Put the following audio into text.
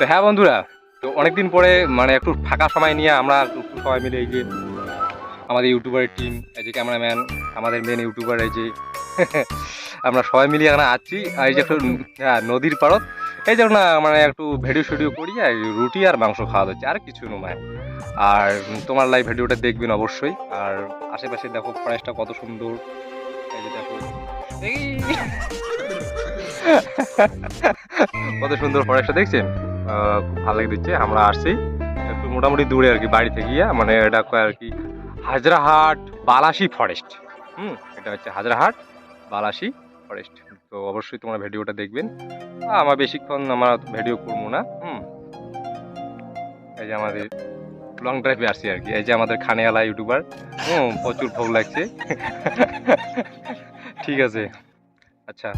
তো হ্যাঁ বন্ধুরা, তো অনেকদিন পরে মানে একটু ফাঁকা সময় নিয়ে আমরা একটু সবাই মিলে এই যে আমাদের ইউটিউবারের টিম, এই যে ক্যামেরাম্যান, আমাদের মেন ইউটিউবার, এই যে আমরা সবাই মিলে এখানে আছি। আর এই যে একটু হ্যাঁ নদীর পাড়ত, এই যে না মানে একটু ভিডিও শিডিও করি, আর রুটি আর মাংস খাওয়া হচ্ছে, আর কিছু নয়। আর তোমার লাইভ ভিডিওটা দেখবেন অবশ্যই। আর আশেপাশে দেখো ফরেস্টটা কত সুন্দর, এই যে দেখো এই কত সুন্দর ফরেস্টটা দেখছেন। খুব ভালো লাগে দিচ্ছে। আমরা আসছি একটু মোটামুটি দূরে আর কি বাড়ি থেকে গিয়া, মানে এটা কয় আর কি হাজরাহাট বালাসি ফরেস্ট। এটা হচ্ছে হাজরাহাট বালাসি ফরেস্ট। তো অবশ্যই তোমরা ভিডিওটা দেখবেন। আমার বেশিক্ষণ আমরা ভিডিও করবো না। এই যে আমাদের লং ড্রাইভে আসছি আর কি। এই যে আমাদের খানেওয়ালা ইউটিউবার, প্রচুর ভোগ লাগছে। ঠিক আছে, আচ্ছা।